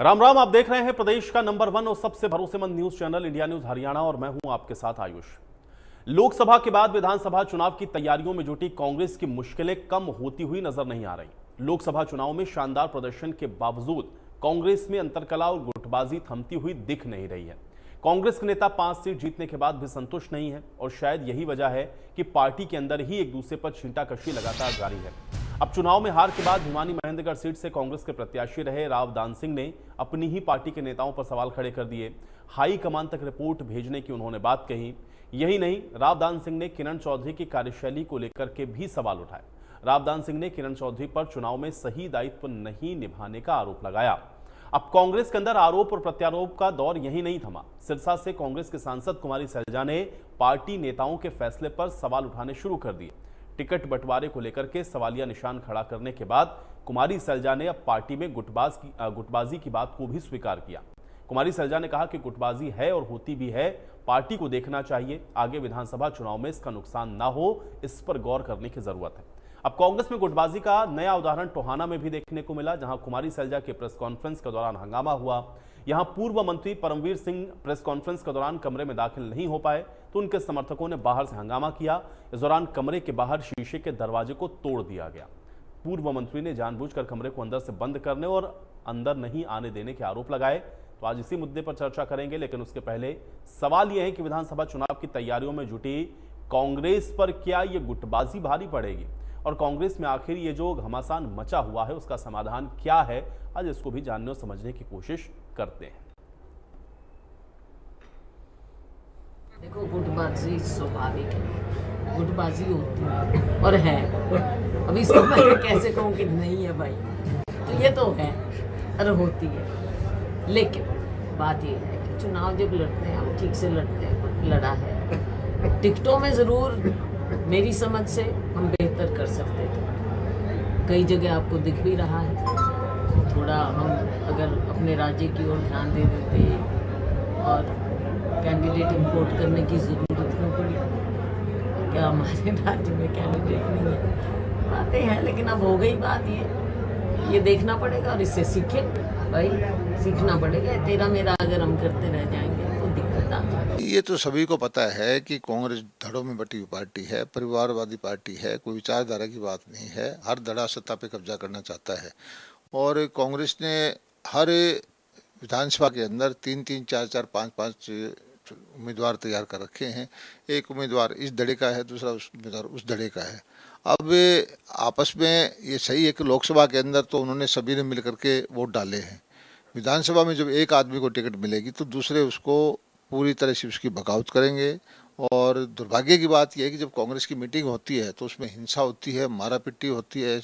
राम राम। आप देख रहे हैं प्रदेश का नंबर 1 और सबसे भरोसेमंद news channel India news Haryana और मैं हूं आपके साथ आयुष। लोकसभा के बाद विधानसभा चुनाव की तैयारियों में जुटी कांग्रेस की मुश्किलें कम होती हुई नजर नहीं आ रही। लोकसभा चुनाव में शानदार प्रदर्शन के बावजूद कांग्रेस में अंतरकला और गुटबाजी थमती हुई दिख नहीं रही है। कांग्रेस के नेता 5 सीट जीतने के बाद भी संतुष्ट नहीं है और शायद यही वजह है कि पार्टी के अंदर ही एक दूसरे पर छींटाकशी लगातार जारी है। अब चुनाव में हार के बाद भिवानी महेंद्रगढ़ सीट से कांग्रेस के प्रत्याशी रहे राव दान सिंह ने अपनी ही पार्टी के नेताओं पर सवाल खड़े कर दिए। हाई कमान तक रिपोर्ट भेजने की उन्होंने बात कही। यही नहीं, राव दान सिंह ने किरण चौधरी की कार्यशैली को लेकर के भी सवाल उठाए। राव दान सिंह ने किरण चौधरी पर चुनाव में सही दायित्व नहीं निभाने का आरोप लगाया। अब कांग्रेस के अंदर आरोप और प्रत्यारोप का दौर यही नहीं थमा। सिरसा से कांग्रेस के सांसद कुमारी सैलजा ने पार्टी नेताओं के फैसले पर सवाल उठाने शुरू कर दिए। टिकट बंटवारे को लेकर के सवालिया निशान खड़ा करने के बाद कुमारी सैलजा ने अब पार्टी में गुटबाजी की बात को भी स्वीकार किया। कुमारी सैलजा ने कहा कि गुटबाजी है और होती भी है, पार्टी को देखना चाहिए। आगे विधानसभा चुनाव में इसका नुकसान ना हो, इस पर गौर करने की जरूरत है। अब कांग्रेस में गुटबाजी का नया उदाहरण टोहाना में भी देखने को मिला, जहां कुमारी सैलजा के प्रेस कॉन्फ्रेंस के दौरान हंगामा हुआ। यहां पूर्व मंत्री परमवीर सिंह प्रेस कॉन्फ्रेंस के दौरान कमरे में दाखिल नहीं हो पाए तो उनके समर्थकों ने बाहर से हंगामा किया। इस दौरान कमरे के बाहर शीशे के दरवाजे को तोड़ दिया गया। पूर्व मंत्री ने जानबूझकर कमरे को अंदर से बंद करने और अंदर नहीं आने देने के आरोप लगाए। तो आज इसी मुद्दे पर चर्चा करेंगे, लेकिन उसके पहले सवाल यह है कि विधानसभा चुनाव की तैयारियों में जुटी कांग्रेस पर क्या ये गुटबाजी भारी पड़ेगी और कांग्रेस में आखिर ये जो घमासान मचा हुआ है उसका समाधान क्या है। आज इसको भी जानने और समझने की कोशिश करते हैं। देखो, गुटबाजी स्वाभाविक है, गुटबाजी होती है और है। अभी इसको मैं कैसे कहूँ कि नहीं है भाई, तो ये तो है और होती है। लेकिन बात ये है कि चुनाव जब लड़ते हैं हम ठीक से लड़ते हैं, लड़ा है। टिकटों में ज़रूर मेरी समझ से हम बेहतर कर सकते थे। कई जगह आपको दिख भी रहा है। थोड़ा हम अगर अपने राज्य की ओर ध्यान दे देते और कैंडिडेट इंपोर्ट करने की ज़रूरत क्यों पड़ी? क्या हमारे राज्य में कैंडिडेट नहीं है? बातें हैं, लेकिन अब हो गई बात। ये देखना पड़ेगा और इससे सीखे भाई, सीखना पड़ेगा। तेरा मेरा अगर हम करते रह जाएंगे तो दिक्कत आ जाएगी। ये तो सभी को पता है कि कांग्रेस धड़ों में बटी हुई पार्टी है, परिवारवादी पार्टी है, कोई विचारधारा की बात नहीं है। हर धड़ा सत्ता पे कब्जा करना चाहता है और कांग्रेस ने हर विधानसभा के अंदर 3-3, 4-4, 5-5 उम्मीदवार तैयार कर रखे हैं। एक उम्मीदवार इस धड़े का है, दूसरा उम्मीदवार उस धड़े का है। अब आपस में ये सही है कि लोकसभा के अंदर तो उन्होंने सभी ने मिल करके वोट डाले हैं। विधानसभा में जब एक आदमी को टिकट मिलेगी तो दूसरे उसको पूरी तरह से उसकी बगावत करेंगे। और दुर्भाग्य की बात यह है कि जब कांग्रेस की मीटिंग होती है तो उसमें हिंसा होती है, मारा पिट्टी होती है।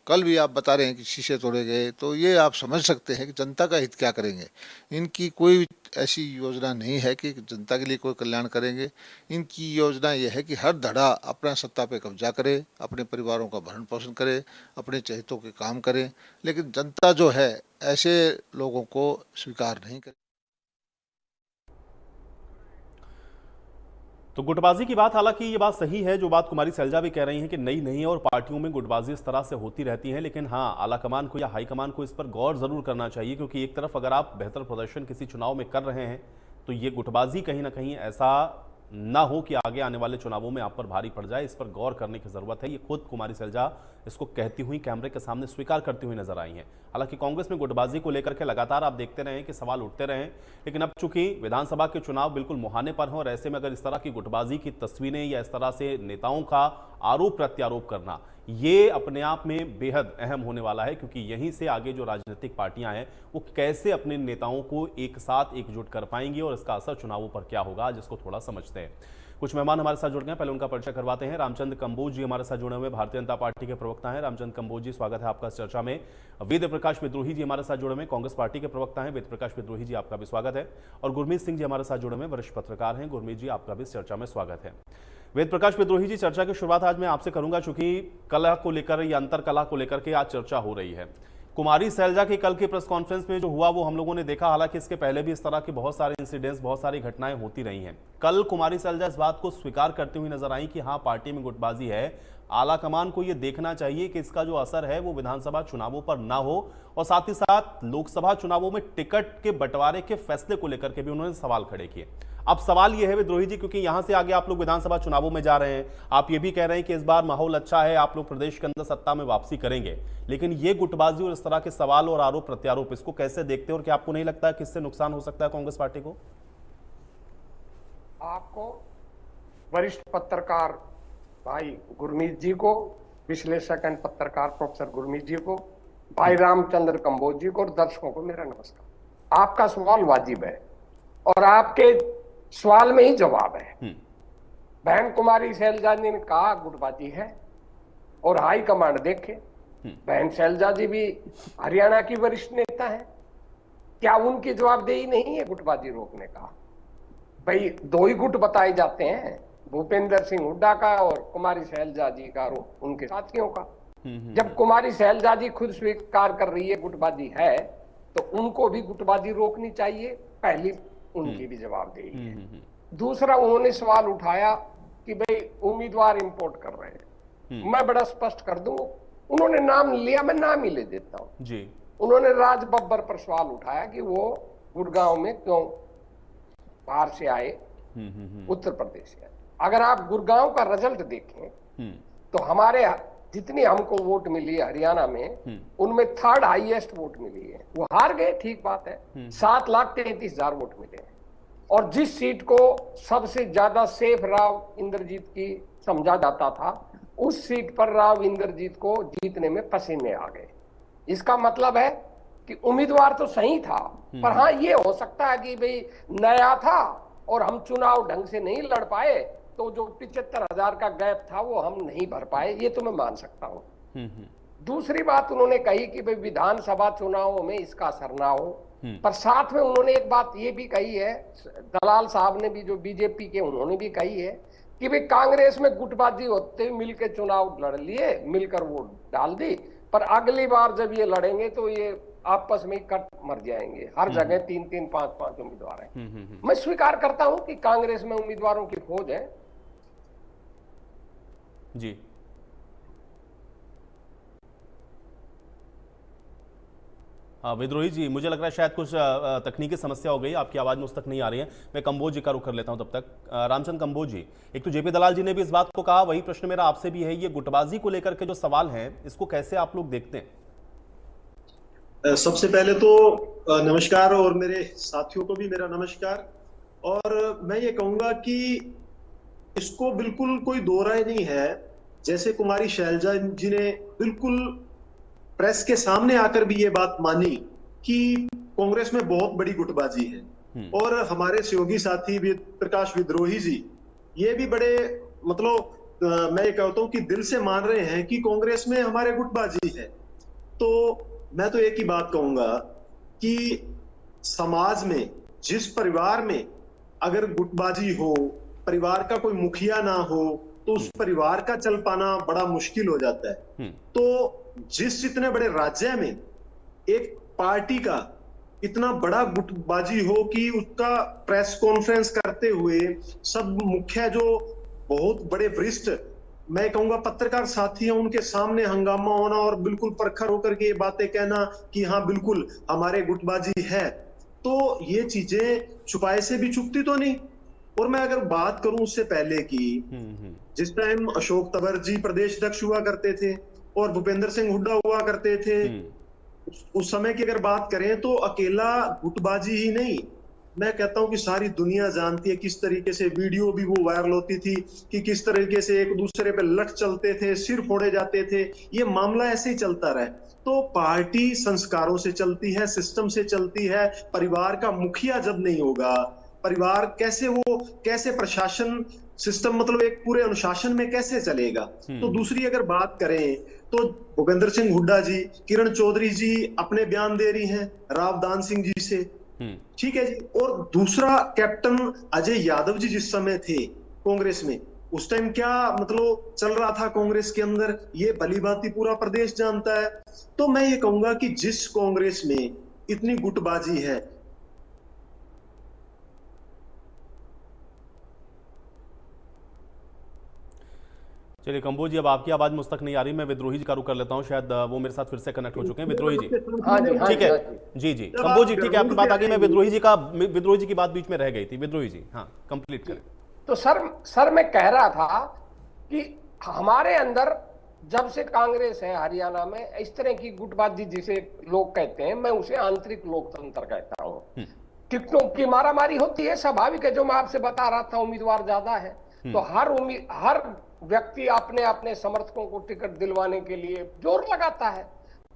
कल भी आप बता रहे हैं कि शीशे तोड़े गए, तो ये आप समझ सकते हैं कि जनता का हित क्या करेंगे। इनकी कोई ऐसी योजना नहीं है कि जनता के लिए कोई कल्याण करेंगे। इनकी योजना यह है कि हर धड़ा अपना सत्ता पे कब्जा करे, अपने परिवारों का भरण पोषण करे, अपने चहेतों के काम करे। लेकिन जनता जो है ऐसे लोगों को स्वीकार नहीं करे। तो गुटबाजी की बात, हालांकि ये बात सही है जो बात कुमारी सैलजा भी कह रही हैं कि नई नहीं है और पार्टियों में गुटबाजी इस तरह से होती रहती है। लेकिन हाँ, आला कमान को या हाई कमान को इस पर गौर जरूर करना चाहिए, क्योंकि एक तरफ अगर आप बेहतर प्रदर्शन किसी चुनाव में कर रहे हैं तो ये गुटबाजी कहीं ना कहीं ऐसा ना हो कि आगे आने वाले चुनावों में आप पर भारी पड़ जाए। इस पर गौर करने की जरूरत है। ये खुद कुमारी सैलजा इसको कहती हुई कैमरे के सामने स्वीकार करती हुई नजर आई हैं। हालांकि कांग्रेस में गुटबाजी को लेकर के लगातार आप देखते रहे कि सवाल उठते रहे, लेकिन अब चूंकि विधानसभा के चुनाव बिल्कुल मुहाने पर हैं और ऐसे में अगर इस तरह की गुटबाजी की तस्वीरें या इस तरह से नेताओं का आरोप प्रत्यारोप करना, ये अपने आप में बेहद अहम होने वाला है, क्योंकि यहीं से आगे जो राजनीतिक पार्टियां हैं वो कैसे अपने नेताओं को एक साथ एकजुट कर पाएंगी और इसका असर चुनावों पर क्या होगा, आज इसको थोड़ा समझते हैं। कुछ मेहमान हमारे साथ जुड़ गए, पहले उनका परिचय करवाते हैं। रामचंद्र कंबोज जी हमारे साथ जुड़े हुए भारतीय जनता पार्टी के प्रवक्ता हैं। रामचंद्र कंबोज जी, स्वागत है आपका इस चर्चा में। वेद प्रकाश विद्रोही जी हमारे साथ जुड़े हुए कांग्रेस पार्टी के प्रवक्ता हैं। वेद प्रकाश विद्रोही जी, आपका भी स्वागत है। और गुरमीत सिंह जी हमारे साथ जुड़े हुए वरिष्ठ पत्रकार हैं। गुरमीत जी, आपका भी इस चर्चा में स्वागत है। वेद प्रकाश विद्रोही जी, चर्चा की शुरुआत आज मैं आपसे करूंगा, चूंकि कला को लेकर या अंतर कला को लेकर के आज चर्चा हो रही है। कुमारी सैलजा की कल की प्रेस कॉन्फ्रेंस में जो हुआ वो हम लोगों ने देखा। हालांकि इसके पहले भी इस तरह की बहुत सारे इंसिडेंट्स, बहुत सारी घटनाएं होती रही हैं। कल कुमारी सैलजा इस बात को स्वीकार करती हुई नजर आई कि हाँ, पार्टी में गुटबाजी है। आला कमान को ये देखना चाहिए कि इसका जो असर है वो विधानसभा चुनावों पर ना हो, और साथ ही साथ लोकसभा चुनावों में टिकट के बंटवारे के फैसले को लेकर के भी उन्होंने सवाल खड़े किए। अब सवाल ये है विद्रोही जी, क्योंकि यहां से आगे आप लोग विधानसभा चुनावों में जा रहे हैं, आप ये भी कह रहे हैं कि इस बार माहौल अच्छा है, आप लोग प्रदेश के अंदर सत्ता में वापसी करेंगे, लेकिन ये गुटबाजी और इस तरह के सवाल और आरोप प्रत्यारोप, इसको कैसे देखते हैं और क्या आपको नहीं लगता है कि इससे नुकसान हो सकता है कांग्रेस पार्टी को? आपको, वरिष्ठ पत्रकार भाई गुरमीत जी को, विश्लेषक एंड पत्रकार प्रोफेसर गुरमीत जी को, भाई रामचंद्र कंबोज जी को और दर्शकों को मेरा नमस्कार। आपका सवाल वाजिब है और आपके सवाल में ही जवाब है। बहन कुमारी शैलजा जी ने कहा गुटबाजी है और हाई कमांड देखे। बहन शैलजा जी भी हरियाणा की वरिष्ठ नेता है, क्या उनकी जवाबदेही नहीं है गुटबाजी रोकने का? भाई दो ही गुट बताए जाते हैं, भूपेंद्र सिंह हुड्डा का और कुमारी शैलजा जी का और उनके साथियों का। जब कुमारी शैलजा जी खुद स्वीकार कर रही है गुटबाजी है, तो उनको भी गुटबाजी रोकनी चाहिए, पहली उनकी भी जवाबदेही है। दूसरा, उन्होंने सवाल उठाया कि भाई उम्मीदवार इंपोर्ट कर रहे हैं। मैं बड़ा स्पष्ट कर दूं, उन्होंने नाम लिया, मैं नाम ही ले देता हूं जी। उन्होंने राज बब्बर पर सवाल उठाया कि वो गुड़गांव में क्यों बाहर से आए, उत्तर प्रदेश से आए। अगर आप गुड़गांव का रिजल्ट देखें तो हमारे जितनी हमको वोट मिली है हरियाणा में, उनमें थर्ड हाईएस्ट वोट मिली है। वो हार गए, ठीक बात है, 7,33,000 वोट मिले हैं। और जिस सीट को सबसे ज्यादा सेफ राव इंद्रजीत की समझा जाता था, उस सीट पर राव इंद्रजीत को जीतने में पसीने आ गए। इसका मतलब है कि उम्मीदवार तो सही था, पर हाँ ये हो सकता है कि भाई नया था और हम चुनाव ढंग से नहीं लड़ पाए, तो जो 75,000 का गैप था वो हम नहीं भर पाए, ये तो मैं मान सकता हूं। दूसरी बात उन्होंने कही कि भाई विधानसभा चुनावों में इसका असर ना हो, पर साथ में उन्होंने एक बात ये भी कही है, दलाल साहब ने भी, जो बीजेपी के, उन्होंने भी कही है कि भाई कांग्रेस में गुटबाजी होते हुए मिलकर चुनाव लड़ लिए, मिलकर वोट डाल दी, पर अगली बार जब ये लड़ेंगे तो ये आपस में कट मर जाएंगे। हर जगह 3-3, 5-5 उम्मीदवार हैं। मैं स्वीकार करता हूं कि कांग्रेस में उम्मीदवारों की फौज है जी। विद्रोही जी, मुझे लग रहा है शायद कुछ तकनीकी समस्या हो गई, आपकी आवाज में उस तक नहीं आ रही है। मैं कंबोज जी का रुख कर लेता हूं तब तक। रामचंद्र कंबोज जी, एक तो जेपी दलाल जी ने भी इस बात को कहा, वही प्रश्न मेरा आपसे भी है, ये गुटबाजी को लेकर के जो सवाल हैं, इसको कैसे आप लोग देखते हैं? सबसे पहले तो नमस्कार, और मेरे साथियों को भी मेरा नमस्कार। और मैं ये कहूंगा कि इसको बिल्कुल कोई दो राय नहीं है। जैसे कुमारी शैलजा जी ने बिल्कुल प्रेस के सामने आकर भी ये बात मानी कि कांग्रेस में बहुत बड़ी गुटबाजी है, और हमारे सहयोगी साथी प्रकाश विद्रोही जी ये भी बड़े, मतलब मैं ये कहता हूं कि दिल से मान रहे हैं कि कांग्रेस में हमारे गुटबाजी है। तो मैं तो एक ही बात कहूंगा कि समाज में जिस परिवार में अगर गुटबाजी हो, परिवार का कोई मुखिया ना हो, तो उस परिवार का चल पाना बड़ा मुश्किल हो जाता है। तो जिस इतने बड़े राज्य में एक पार्टी का इतना बड़ा गुटबाजी हो कि उसका प्रेस कॉन्फ्रेंस करते हुए सब मुखिया, जो बहुत बड़े वरिष्ठ, मैं कहूंगा पत्रकार साथी हैं, उनके सामने हंगामा होना और बिल्कुल प्रखर होकर के ये बातें कहना कि हाँ बिल्कुल हमारे गुटबाजी है, तो ये चीजें छुपाए से भी छुपती तो नहीं। और मैं अगर बात करूं उससे पहले की, जिस टाइम अशोक तंवर जी प्रदेश अध्यक्ष हुआ करते थे और भूपेंद्र सिंह हुड्डा हुआ करते थे, उस समय की अगर बात करें तो अकेला गुटबाजी ही नहीं, मैं कहता हूं कि सारी दुनिया जानती है किस तरीके से वीडियो भी वो वायरल होती थी कि किस तरीके से एक दूसरे पे लठ चलते थे, सिर फोड़े जाते थे। ये मामला ऐसे ही चलता रहा। तो पार्टी संस्कारों से चलती है, सिस्टम से चलती है। परिवार का मुखिया जब नहीं होगा, परिवार कैसे प्रशासन सिस्टम, मतलब एक पूरे अनुशासन में कैसे चलेगा। तो दूसरी अगर बात करें तो भूपेंद्र सिंह हुड्डा जी, किरण चौधरी जी अपने बयान दे रही हैं रावदान सिंह जी से, ठीक है जी। और दूसरा कैप्टन अजय यादव जी जिस समय थे कांग्रेस में, उस टाइम क्या मतलब चल रहा था कांग्रेस के अंदर, ये भली भांति पूरा प्रदेश जानता है। तो मैं ये कहूंगा कि जिस कांग्रेस में इतनी गुटबाजी है, चलिए कंबोज जी, अब आपकी आवाज मुझ तक नहीं आ रही, मैं विद्रोही जी का रुख कर लेता हूँ, शायद वो मेरे साथ फिर से कनेक्ट हो चुके हैं। विद्रोही जी हाँ जी, हाँ ठीक जी, है, हाँ जी। जी जी कंबोज जी ठीक है, आपकी बात आ गई। मैं विद्रोही जी की बात बीच में रह गई थी। विद्रोही जी हाँ कंप्लीट करें। तो सर मैं कह रहा था कि हमारे अंदर जब से कांग्रेस है हरियाणा में, इस तरह की गुटबाजी जिसे लोग कहते हैं, मैं उसे आंतरिक लोकतंत्र कहता हूं। टिकटों की मारामारी होती है, स्वाभाविक है, जो मैं आपसे बता रहा था, उम्मीदवार ज्यादा है तो हर व्यक्ति अपने अपने समर्थकों को टिकट दिलवाने के लिए जोर लगाता है।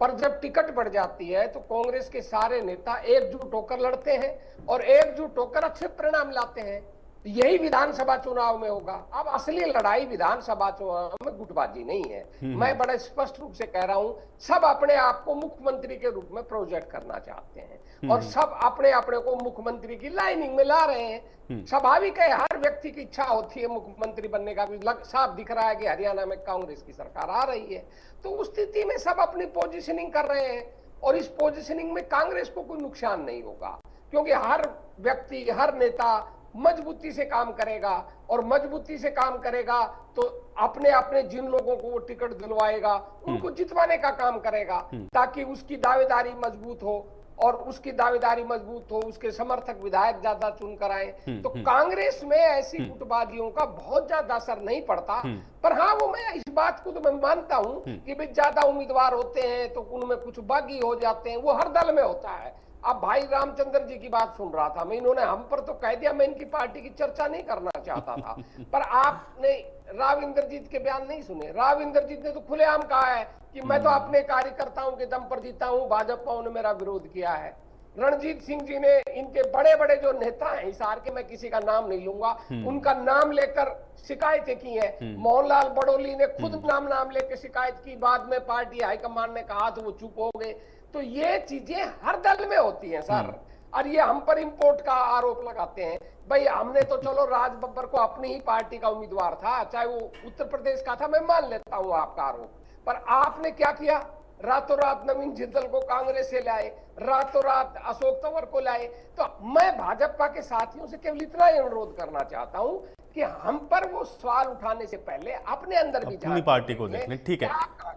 पर जब टिकट बढ़ जाती है तो कांग्रेस के सारे नेता एकजुट होकर लड़ते हैं और एकजुट होकर अच्छे परिणाम लाते हैं। यही विधानसभा चुनाव में होगा। अब असली लड़ाई विधानसभा चुनाव में गुटबाजी नहीं है। मैं बड़े स्पष्ट रूप से कह रहा हूं, सब अपने आप को मुख्यमंत्री के रूप में प्रोजेक्ट करना चाहते हैं और सब अपने अपने को मुख्यमंत्री की लाइनिंग में ला रहे हैं। स्वाभाविक है, हर व्यक्ति की इच्छा होती है मुख्यमंत्री बनने का। भी साफ दिख रहा है कि हरियाणा में कांग्रेस की सरकार आ रही है, तो उस स्थिति में सब अपनी पोजिशनिंग कर रहे हैं और इस पोजिशनिंग में कांग्रेस को कोई नुकसान नहीं होगा, क्योंकि हर व्यक्ति, हर नेता मजबूती से काम करेगा और मजबूती से काम करेगा तो अपने अपने जिन लोगों को वो टिकट दिलवाएगा उनको जितवाने का काम करेगा, ताकि उसकी दावेदारी मजबूत हो और उसकी दावेदारी मजबूत हो, उसके समर्थक विधायक ज्यादा चुनकर आए। तो कांग्रेस में ऐसी गुटबाजियों का बहुत ज्यादा असर नहीं पड़ता। पर हाँ, वो मैं इस बात को तो मैं मानता हूं कि भाई ज्यादा उम्मीदवार होते हैं तो उनमें कुछ बागी हो जाते हैं, वो हर दल में होता है। अब भाई रामचंद्र जी की बात सुन रहा था मैं, इन्होंने हम पर तो कह दिया, मैं इनकी पार्टी की चर्चा नहीं करना चाहता था। पर आपने राव इंद्रजीत के बयान नहीं सुने। राव इंद्रजीत ने तो खुलेआम कहा है कि मैं तो अपने कार्यकर्ताओं के दम पर जीता हूं, भाजपा ने मेरा विरोध किया है। रणजीत सिंह जी ने, इनके बड़े बड़े जो नेता हैं हिसार के, मैं किसी का नाम नहीं लूंगा, उनका नाम लेकर शिकायतें की है। मोहनलाल बड़ोली ने खुद नाम लेकर शिकायत की, बाद में पार्टी हाईकमान ने कहा तो वो चुप हो गए। तो ये चीजें हर दल में होती हैं सर, और ये हम पर इंपोर्ट का आरोप लगाते हैं। भाई हमने तो चलो राज बब्बर को अपनी ही पार्टी का उम्मीदवार था, चाहे वो उत्तर प्रदेश का था, मैं मान लेता हूं आपका आरोप। पर आपने क्या किया, रातों रात नवीन जिंदल को कांग्रेस से लाए, रातों रात अशोक तंवर को लाए। तो मैं भाजपा के साथियों से केवल इतना ही अनुरोध करना चाहता हूं कि हम पर वो सवाल उठाने से पहले अपने अंदर भी अपनी पार्टी को देख लें। ठीक है,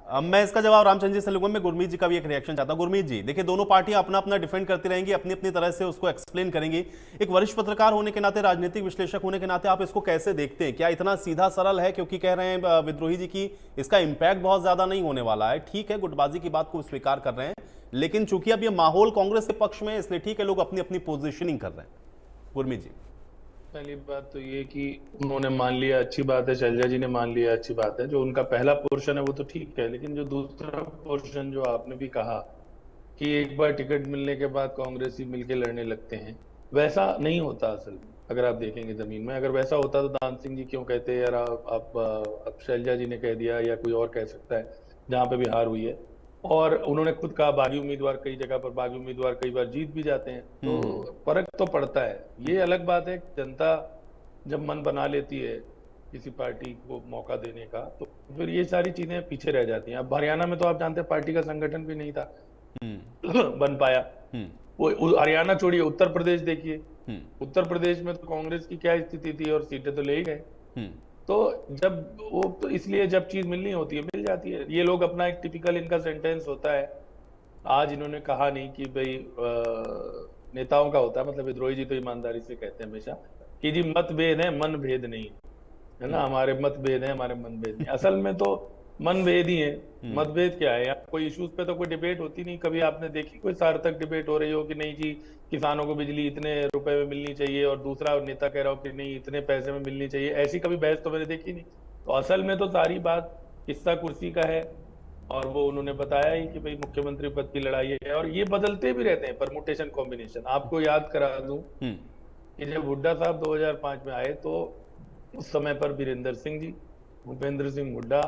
अब मैं इसका जवाब रामचंद्र जी से लूंगा। मैं गुरमीत जी का भी एक रिएक्शन चाहता हूं। गुरमीत जी देखिए, दोनों पार्टियां अपना अपना डिफेंड करती रहेंगी, अपनी अपनी तरह से उसको एक्सप्लेन करेंगी। एक वरिष्ठ पत्रकार होने के नाते, राजनीतिक विश्लेषक होने के नाते आप इसको कैसे देखते हैं? क्या इतना सीधा सरल है? क्योंकि कह रहे हैं विद्रोही जी की इसका इंपैक्ट बहुत ज्यादा नहीं होने वाला है। ठीक है, गुटबाजी की बात को स्वीकार कर रहे हैं, लेकिन चूंकि अब ये माहौल कांग्रेस के पक्ष में, इसलिए ठीक है, लोग अपनी अपनी पोजिशनिंग कर रहे हैं। गुरमीत जी, पहली बात तो ये कि उन्होंने मान लिया, अच्छी बात है, शैलजा जी ने मान लिया, अच्छी बात है। जो उनका पहला पोर्शन है वो तो ठीक है, लेकिन जो दूसरा पोर्शन जो आपने भी कहा कि एक बार टिकट मिलने के बाद कांग्रेसी मिलके लड़ने लगते हैं, वैसा नहीं होता असल में। अगर आप देखेंगे जमीन में, अगर वैसा होता तो दान सिंह जी क्यों कहते हैं यार आप शैलजा जी ने कह दिया या कोई और कह सकता है, जहां पे भी हार हुई है। और उन्होंने खुद कहा बागी उम्मीदवार, कई जगह पर बागी उम्मीदवार कई बार जीत भी जाते हैं, तो फर्क तो पड़ता है। ये अलग बात है, जनता जब मन बना लेती है किसी पार्टी को मौका देने का, तो फिर ये सारी चीजें पीछे रह जाती हैं। अब हरियाणा में तो आप जानते हैं पार्टी का संगठन भी नहीं था बन पाया। वो हरियाणा छोड़िए, उत्तर प्रदेश देखिए, उत्तर प्रदेश में तो कांग्रेस की क्या स्थिति थी और सीटें तो ले ही गए। तो जब वो, तो इसलिए जब चीज मिलनी होती है मिल जाती है। ये लोग अपना एक टिपिकल इनका सेंटेंस होता है, आज इन्होंने कहा नहीं कि भाई नेताओं का होता है, मतलब विद्रोही जी तो ईमानदारी से कहते हैं हमेशा कि जी मतभेद है, मन भेद नहीं है ना, हमारे मतभेद है, हमारे मनभेद नहीं। असल में तो मनभेद ही है। मतभेद क्या है, कोई इश्यूज पे तो कोई डिबेट होती नहीं। कभी आपने देखी कोई सार्थक डिबेट हो रही हो कि नहीं जी किसानों को बिजली इतने रुपए में मिलनी चाहिए और दूसरा नेता कह रहा हो कि नहीं इतने पैसे में मिलनी चाहिए, ऐसी कभी बहस तो मैंने देखी नहीं। तो असल में तो सारी बात किस्सा कुर्सी का है, और वो उन्होंने बताया ही कि भाई मुख्यमंत्री पद की लड़ाई है, और ये बदलते भी रहते हैं परमुटेशन कॉम्बिनेशन। आपको याद करा दूं कि जब हुड्डा साहब 2005 में आए तो उस समय पर वीरेंद्र सिंह जी, भूपेंद्र सिंह हुड्डा,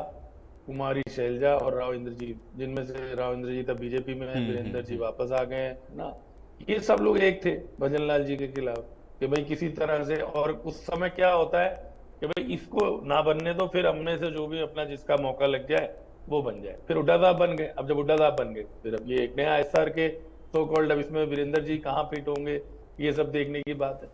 कुमारी शैलजा और राव इंद्रजीत, जिनमें से राव इंद्रजीत अब बीजेपी में है, वीरेंद्र जी वापस आ गए हैं ना, ये सब लोग एक थे भजन लाल जी के खिलाफ कि भाई किसी तरह से। और उस समय क्या होता है कि भाई इसको ना बनने दो, फिर हमने से जो भी अपना जिसका मौका लग जाए वो बन जाए। फिर हुड्डा साहब बन गए। अब जब हुड्डा साहब बन गए, फिर अब ये एक नया एसआर के सो कॉल्ड, अब इसमें वीरेंद्र जी कहाँ फिट होंगे, ये सब देखने की बात है।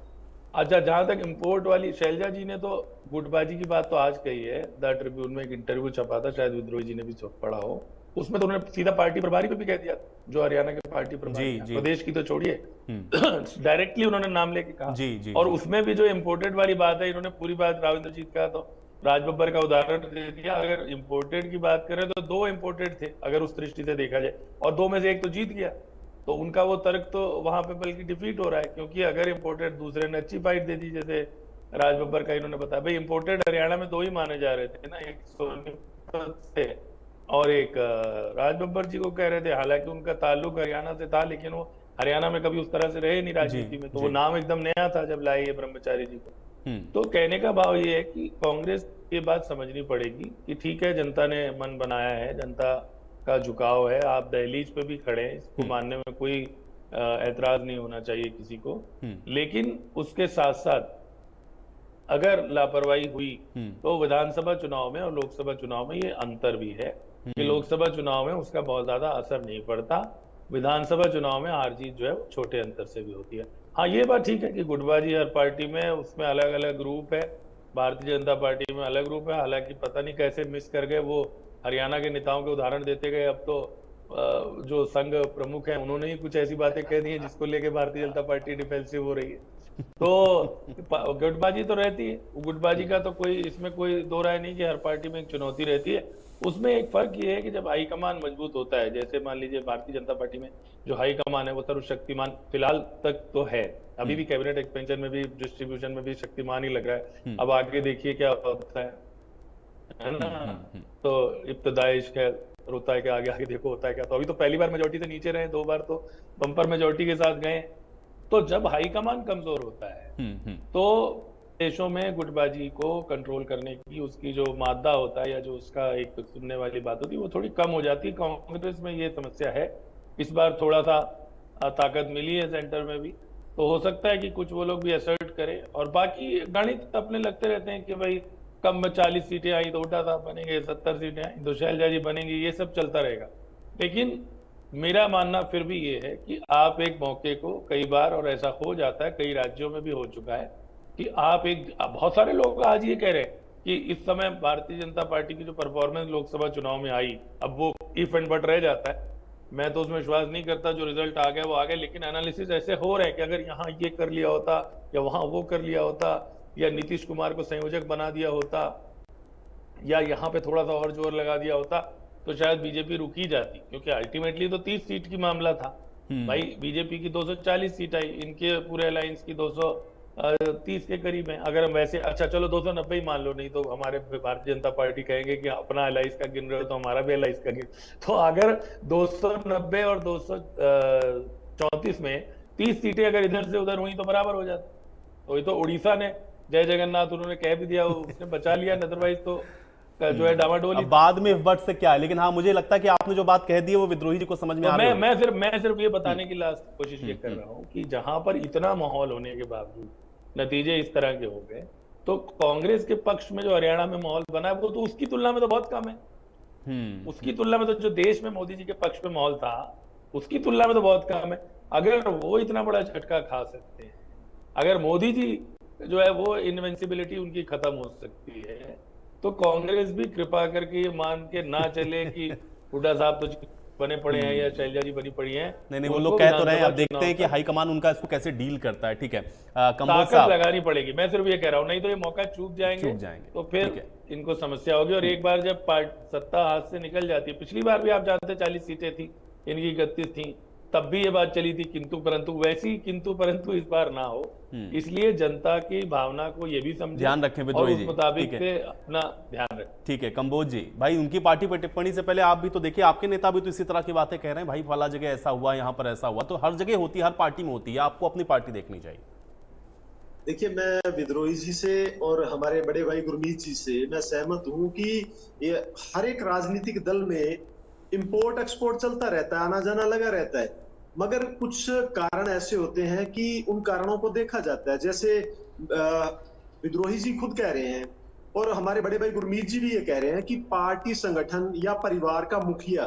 अच्छा, जहां तक इम्पोर्ट वाली, शैलजा जी ने तो गुटबाजी की बात तो आज कही है। द ट्रिब्यून में एक इंटरव्यू छपा था, शायद विद्रोही जी ने भी पढ़ा हो, उसमें तो उन्होंने सीधा पार्टी प्रभारी पे भी कह दिया, जो हरियाणा के पार्टी प्रभारी हैं, प्रदेश की तो छोड़िए, डायरेक्टली उन्होंने नाम लेके कहा। जी, और उसमें भी जो इम्पोर्टेड वाली बात है, इन्होंने पूरी बात राविंद्र जीत का तो राज बब्बर का उदाहरण दे दिया। अगर इम्पोर्टेड की बात करें तो 2 इम्पोर्टेड थे अगर उस दृष्टि से देखा जाए, और 2 में से एक तो जीत गया, तो उनका वो तर्क तो वहां पे बल्कि डिफीट हो रहा है, क्योंकि अगर इम्पोर्टेड दूसरे ने अच्छी फाइट दे दी, जैसे राज बब्बर का इन्होंने बताया, भाई इम्पोर्टेड हरियाणा में 2 ही माने जा रहे थे ना, एक सोनीपत से और एक राज बब्बर जी को कह रहे थे, हालांकि उनका ताल्लुक हरियाणा से था, लेकिन वो हरियाणा में कभी उस तरह से रहे नहीं राजनीति में, तो वो नाम एकदम नया था जब लाए ये ब्रह्मचारी जी को। तो कहने का भाव ये है कि कांग्रेस ये बात समझनी पड़ेगी कि ठीक है, जनता ने मन बनाया है, जनता का झुकाव है, आप दहलीज पे भी खड़े हैं, इसको मानने में कोई ऐतराज नहीं होना चाहिए किसी को, लेकिन उसके साथ साथ अगर लापरवाही हुई तो विधानसभा चुनाव में और लोकसभा चुनाव में ये अंतर भी है कि लोकसभा चुनाव में उसका बहुत ज्यादा असर नहीं पड़ता, विधानसभा चुनाव में हार जीत जो है वो छोटे अंतर से भी होती है। हाँ, ये बात ठीक है कि गुटबाजी हर पार्टी में, उसमें अलग अलग ग्रुप है, भारतीय जनता पार्टी में अलग ग्रुप है, हालांकि पता नहीं कैसे मिस कर गए, वो हरियाणा के नेताओं के उदाहरण देते गए, अब तो जो संघ प्रमुख हैं उन्होंने ही कुछ ऐसी बातें कह दी हैं जिसको लेके भारतीय जनता पार्टी डिफेंसिव हो रही है। तो गुटबाजी तो रहती है, गुटबाजी का तो कोई इसमें कोई दो राय नहीं कि हर पार्टी में एक चुनौती रहती है। उसमें एक फर्क ये है कि जब हाईकमान मजबूत होता है, जैसे मान लीजिए भारतीय जनता पार्टी में जो हाईकमान है वो सर्वशक्तिमान फिलहाल तक तो है, अभी भी कैबिनेट एक्सपेंशन में भी, डिस्ट्रीब्यूशन में भी शक्तिमान ही लग रहा है, अब आगे देखिए क्या होता है ना। तो इब्तदाई इश्क है, रोता है कि आगे आगे देखो होता है क्या। तो अभी तो पहली बार मेजोरिटी से नीचे रहे, 2 बार तो बम्पर मेजोरिटी के साथ गए। तो जब हाईकमान कमजोर होता है तो देशों में गुटबाजी को कंट्रोल करने की उसकी जो मादा होता है या जो उसका एक सुनने वाली बात होती है वो थोड़ी कम हो जाती है। कांग्रेस में ये समस्या है, इस बार थोड़ा सा ताकत मिली है सेंटर में भी, तो हो सकता है कि कुछ वो लोग भी असर्ट करें। और बाकी गणित अपने लगते रहते हैं कि भाई कम में 40 सीटें आई तो उल्टा साहब बनेंगे, 70 सीटें आई तो शैलजा जी बनेंगी, ये सब चलता रहेगा। लेकिन मेरा मानना फिर भी ये है कि आप एक मौके को कई बार, और ऐसा हो जाता है, कई राज्यों में भी हो चुका है कि आप बहुत सारे लोग आज ये कह रहे हैं कि इस समय भारतीय जनता पार्टी की जो परफॉर्मेंस लोकसभा चुनाव में आई, अब वो इफ एंड बट रह जाता है। मैं तो उसमें विश्वास नहीं करता, जो रिजल्ट आ गया वो आ गया, लेकिन एनालिसिस ऐसे हो रहे हैं कि अगर यहाँ ये कर लिया होता या वहां वो कर लिया होता, या नीतीश कुमार को संयोजक बना दिया होता, या यहाँ पे थोड़ा सा और जोर लगा दिया होता, तो शायद बीजेपी रुकी जाती, क्योंकि अल्टीमेटली तो 30 सीट की मामला था भाई। बीजेपी की 240 सीट आई, इनके पूरे अलायंस की 230 के करीब है। अगर हम वैसे, अच्छा चलो 290 ही मान लो, नहीं तो हमारे भारतीय जनता पार्टी कहेंगे कि अपना अलायंस का गिन रहे हो तो हमारा भी अलायंस का गिन। तो अगर 290 और 234 में 30 सीटें अगर इधर से उधर हुई तो बराबर हो जाती। तो ये तो उड़ीसा ने जय जगन्नाथ उन्होंने कह भी दिया, उसने बचा लिया, अदरवाइज तो जो है डामाडोली। बाद में बट से क्या है, लेकिन हाँ मुझे लगता है कि आपने जो बात कह दी है वो विद्रोही जी को समझ में आ रही है। मैं सिर्फ ये बताने की लास्ट कोशिश ये कर रहा हूँ कि जहां पर इतना माहौल होने के बावजूद नतीजे इस तरह के हो गए, तो कांग्रेस के पक्ष में जो हरियाणा में माहौल बना है वो तो उसकी तुलना में तो बहुत कम है। उसकी तुलना में तो जो देश में मोदी जी के पक्ष में माहौल था उसकी तुलना में तो बहुत कम है। अगर वो इतना बड़ा झटका खा सकते हैं, अगर मोदी जी जो है वो इनविंसिबिलिटी उनकी खत्म हो सकती है, तो कांग्रेस भी कृपा करके ये मान के ना चले कि हुड्डा साहब तो बने पड़े हैं या शैलजा जी बनी पड़ी हैं। नहीं, वो लोग कह तो रहे हैं, अब देखते हैं कि हाईकमान उनका इसको कैसे डील करता है। ठीक है, ताकत लगानी पड़ेगी, मैं सिर्फ ये कह रहा हूँ, नहीं तो ये मौका चूक जाएंगे तो फिर इनको समस्या होगी। और एक बार जब सत्ता हाथ से निकल जाती है, पिछली बार भी आप जानते 40 सीटें थी, इनकी 31 थी, तब भी ये बात चली थी किंतु परंतु, वैसी किंतु परंतु इस बार ना हो, इसलिए जनता की भावना को ये भी समझे, ध्यान रखें और उस मुताबिक से अपना ध्यान रखें। ठीक है कंबोज जी, भाई उनकी पार्टी पर टिप्पणी से पहले आप भी तो देखिए, आपके नेता भी तो इसी तरह की बातें कह रहे हैं, भाई फला जगह ऐसा हुआ, यहाँ पर ऐसा हुआ, तो हर जगह होती है, हर पार्टी में होती है, आपको अपनी पार्टी देखनी चाहिए। देखिए, मैं विद्रोही जी से और हमारे बड़े भाई गुरमीत जी से मैं सहमत हूं कि ये हर एक राजनीतिक दल में इंपोर्ट एक्सपोर्ट चलता रहता है, आना जाना लगा रहता है, मगर कुछ कारण ऐसे होते हैं कि उन कारणों को देखा जाता है। जैसे विद्रोही जी खुद कह रहे हैं और हमारे बड़े भाई गुरमीत जी भी ये कह रहे हैं कि पार्टी, संगठन या परिवार का मुखिया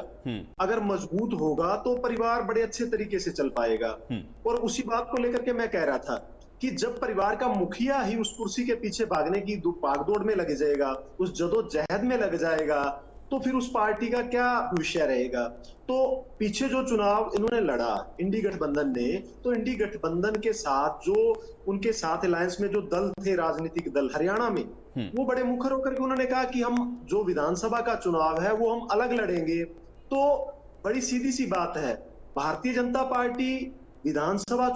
अगर मजबूत होगा तो परिवार बड़े अच्छे तरीके से चल पाएगा। और उसी बात को लेकर के मैं कह रहा था कि जब परिवार का मुखिया ही उस कुर्सी के पीछे भागने की भागदौड़ में लग जाएगा, उस जदोजहद में लग जाएगा, तो फिर उस पार्टी का क्या भविष्य रहेगा। तो पीछे जो चुनाव इन्होंने लड़ा इंडी गठबंधन ने, तो इंडी गठबंधन के साथ जो उनके साथ अलायंस में जो दल थे, राजनीतिक दल हरियाणा में, वो बड़े मुखर होकर के उन्होंने कहा कि हम जो विधानसभा का चुनाव है वो हम अलग लड़ेंगे। तो बड़ी सीधी सी बात है, भारतीय जनता पार्टी विधानसभा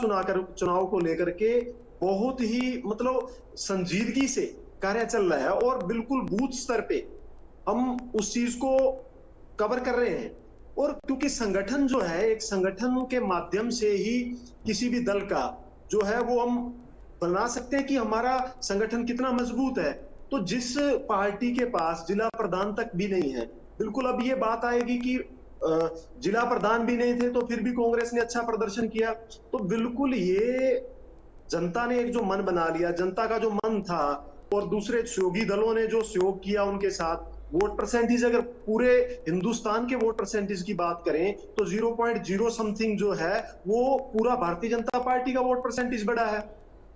चुनाव को लेकर के बहुत ही मतलब संजीदगी से कार्य चल रहा है और बिल्कुल बूथ स्तर पे हम उस चीज को कवर कर रहे हैं। और क्योंकि संगठन जो है, एक संगठन के माध्यम से ही किसी भी दल का जो है वो हम बना सकते हैं कि हमारा संगठन कितना मजबूत है। तो जिस पार्टी के पास जिला प्रधान तक भी नहीं है, बिल्कुल अब ये बात आएगी कि जिला प्रधान भी नहीं थे तो फिर भी कांग्रेस ने अच्छा प्रदर्शन किया, तो बिल्कुल ये जनता ने एक जो मन बना लिया, जनता का जो मन था और दूसरे सहयोगी दलों ने जो सहयोग किया उनके साथ, वोट परसेंटेज अगर पूरे हिंदुस्तान के वोट परसेंटेज की बात करें तो 0.0 समथिंग जो है वो पूरा भारतीय जनता पार्टी का वोट परसेंटेज बढ़ा है।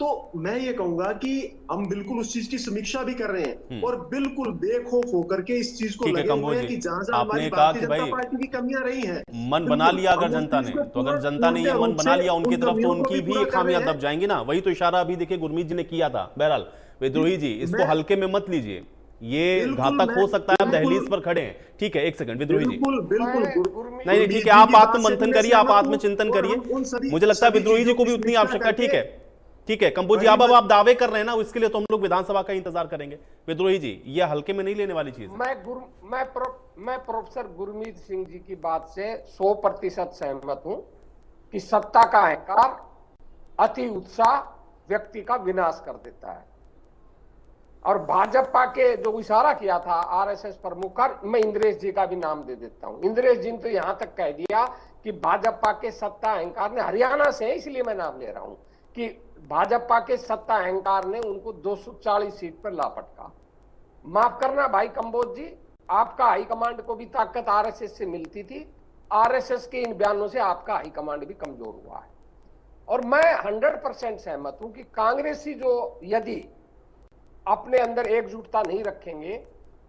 तो मैं ये कहूंगा कि हम बिल्कुल उस चीज की समीक्षा भी कर रहे हैं और बिल्कुल बेखौफ होकर के इस चीज को लगे हुए हैं कि जहां हमारी भारतीय जनता पार्टी की कमियां रही हैं, मन बना लिया अगर जनता ने, तो अगर जनता ने ये मन बना लिया उनकी तरफ तो उनकी भी खामियां दब जाएंगी ना। वही तो इशारा अभी देखिए गुरमीत जी ने किया था। बहरहाल विद्रोही जी, इसको हल्के में मत लीजिए, ये घातक हो सकता है। आप दहलीज पर खड़े हैं, ठीक है, एक सेकंड विद्रोही जी। बिल्कुल नहीं ठीक है, आप आत्ममंथन करिए, आप आत्मचिंतन करिए। मुझे लगता है विद्रोही जी को भी उतनी आवश्यकता। ठीक है ठीक है कंबोज जी, अब आप दावे कर रहे हैं ना, इसके लिए तो हम लोग विधानसभा का इंतजार करेंगे। विद्रोही जी, ये हल्के में नहीं लेने वाली चीज। मैं प्रोफेसर गुरमीत सिंह जी की बात से 100% सहमत हूं कि सत्ता का अहंकार, अति उत्साह व्यक्ति का विनाश कर देता है। और भाजपा के जो इशारा किया था आरएसएस प्रमुख, मैं इंद्रेश जी का भी नाम दे देता हूं। इंद्रेश जी ने तो यहां तक कह दिया कि भाजपा के सत्ता अहंकार ने, हरियाणा से इसलिए मैं नाम ले रहा हूं, कि भाजपा के सत्ता अहंकार ने उनको 240 सीट पर लापटका। माफ करना भाई कंबोज जी, आपका हाईकमांड को भी ताकत आरएसएस से मिलती थी, आरएसएस के इन बयानों से आपका हाईकमांड भी कमजोर हुआ है। और मैं 100% सहमत हूं कि कांग्रेसी जो यदि अपने अंदर एकजुटता नहीं रखेंगे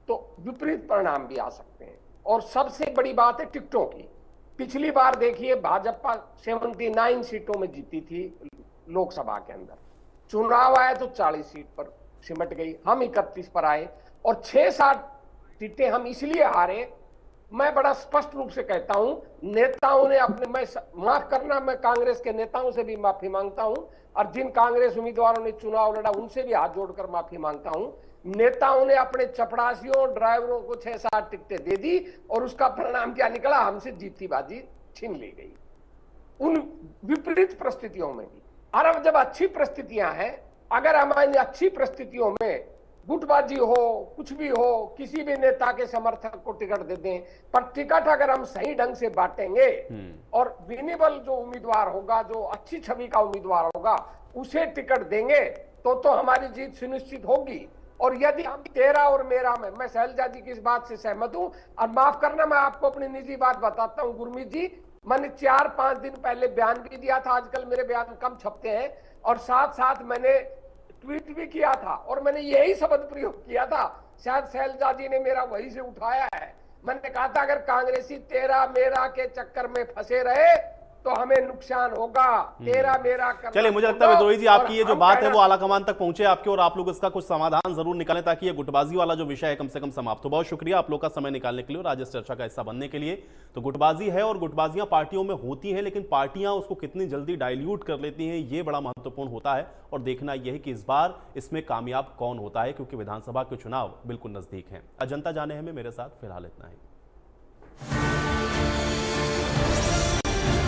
तो विपरीत परिणाम भी आ सकते हैं। और सबसे बड़ी बात है टिकटों की। पिछली बार देखिए भाजपा 79 सीटों में जीती थी लोकसभा के अंदर, चुनाव आया तो 40 सीट पर सिमट गई, हम 31 पर आए और 6-7 सीटें हम इसलिए हारे। मैं बड़ा स्पष्ट रूप से कहता हूं, नेताओं ने अपने, मैं माफ करना, मैं कांग्रेस के नेताओं से भी माफी मांगता हूं और जिन कांग्रेस उम्मीदवारों ने चुनाव लड़ा उनसे भी हाथ जोड़कर माफी मांगता हूं। नेताओं ने अपने चपरासियों ड्राइवरों को 6-7 टिकटें दे दी और उसका परिणाम क्या निकला, हमसे जीती बाजी छीन ली गई उन विपरीत परिस्थितियों में भी। और अब जब अच्छी परिस्थितियां हैं, अगर हमारी अच्छी परिस्थितियों में गुटबाजी हो, कुछ भी हो, किसी भी नेता के समर्थक को टिकट दे दें, पर टिकट अगर हम सही ढंग से बांटेंगे और विनेबल जो उम्मीदवार होगा, जो अच्छी छवि का उम्मीदवार होगा, उसे टिकट देंगे तो हमारी जीत सुनिश्चित होगी। और यदि हम तेरा और मेरा में, मैं शैलजा जी की इस बात से सहमत हूं। और माफ करना, मैं आपको अपनी निजी बात बताता हूं गुरमीत जी, मैंने 4-5 दिन पहले बयान भी दिया था, आजकल मेरे बयान कम छपते हैं, और साथ साथ मैंने ट्वीट भी किया था और मैंने यही शब्द प्रयोग किया था, शायद शैलजा जी ने मेरा वही से उठाया है। मैंने कहा था अगर कांग्रेसी तेरा मेरा के चक्कर में फंसे रहे तो हमें नुकसान होगा, तेरा मेरा करना। चलिए, मुझे लगता है विद्रोही जी आपकी ये जो बात है वो आलाकमान तक पहुंचे आपके, और आप लोग इसका कुछ समाधान जरूर निकालें ताकि ये गुटबाजी वाला जो विषय है कम से कम समाप्त हो। बहुत शुक्रिया आप लोग का समय निकालने के लिए और आज इस चर्चा का हिस्सा बनने के लिए। तो गुटबाजी है और गुटबाजियां पार्टियों में होती है, लेकिन पार्टियां उसको कितनी जल्दी डाइल्यूट कर लेती हैं ये बड़ा महत्वपूर्ण होता है। और देखना यह है कि इस बार इसमें कामयाब कौन होता है, क्योंकि विधानसभा के चुनाव बिल्कुल नजदीक हैं। अजंता जाने हमें, मेरे साथ फिलहाल इतना ही।